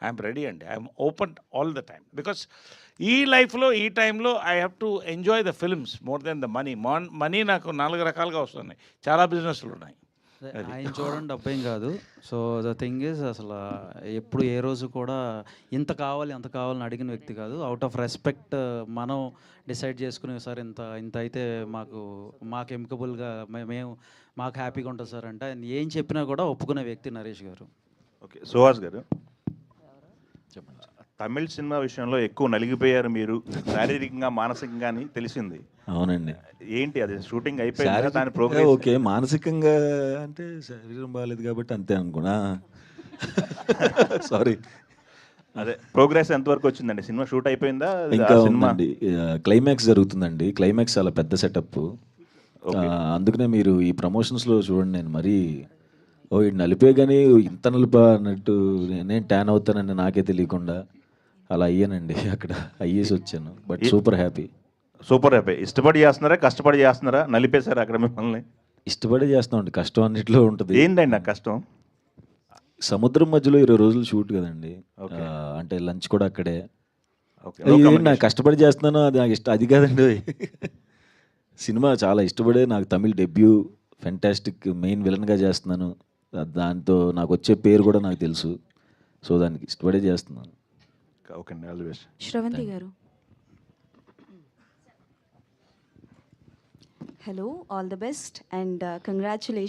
I'm ready అండి. I'm open all the time. Because ఈ లైఫ్లో ఈ టైంలో I have to enjoy the films more than the money. Money నాకు 4 రకాలుగా వస్తున్నాయి, చాలా బిజినెస్లు ఉన్నాయి. అది. ఆయన చూడండి డబ్బేం కాదు. సో ద థింగ్ ఈజ్ అసలు ఎప్పుడు ఏ రోజు కూడా ఇంత కావాలి అంత కావాలని అడిగిన వ్యక్తి కాదు. అవుట్ ఆఫ్ రెస్పెక్ట్ మనం డిసైడ్ చేసుకునే సార్ ఇంత ఇంత అయితే మాకు ఎమికబుల్గా మేము మాకు హ్యాపీగా ఉంటుంది సార్ అంటే ఆయన ఏం చెప్పినా కూడా ఒప్పుకునే వ్యక్తి నరేష్ గారు. ఓకే, సుహాస్ గారు, చెప్పండి. తమిళ్ సినిమా విషయంలో ఎక్కువ నలిగిపోయారు మీరు, శారీరకంగా మానసికంగా అని తెలిసింది. అవునండి. ఏంటి అది, షూటింగ్ అయిపోయింది, దాని ప్రోగ్రెస్? ఓకే, మానసికంగా అంటే శరీరం బాగాలేదు కాబట్టి అంతే అనుకున్నా. సారీ. అదే ప్రోగ్రెస్ ఎంతవరకు వచ్చిందండి? సినిమా షూట్ అయిపోయిందా? ఇంకా సినిమా ఉందండి, క్లైమాక్స్ జరుగుతుందండి. క్లైమాక్స్ చాలా పెద్ద సెటప్. అందుకనే మీరు ఈ ప్రమోషన్స్లో చూడండి, నేను మరీ ఇది నలిపే కానీ ఇంత నలిపా అన్నట్టు నేను ట్యాన్ అవుతానని నాకే తెలియకుండా అలా అయ్యానండి. అక్కడ అయ్యేసి వచ్చాను. But super happy. Super happy. ఇష్టపడి చేస్తున్నారా, కష్టపడి చేస్తున్నారా? నలిపేశారా అక్కడ మిమ్మల్ని? ఇష్టపడే చేస్తామండి, కష్టం అన్నిట్లో ఉంటుంది. ఏంటండి నాకు కష్టం? సముద్రం మధ్యలో 20 రోజులు షూట్ కదండి. అంటే లంచ్ కూడా అక్కడే. నాకు కష్టపడి చేస్తున్నాను, అది నాకు ఇష్టం అది కాదండి. సినిమా చాలా ఇష్టపడే, నాకు తమిళ్ డెబ్యూ, ఫెంటాస్టిక్ మెయిన్ విలన్గా చేస్తున్నాను. దాంతో నాకు వచ్చే పేరు కూడా నాకు తెలుసు. సో దానికి ఇష్టపడే చేస్తున్నాను. ఓకే అండి, ఆల్ ది బెస్ట్. శ్రవంతి గారు. Hello, all the best and congratulation.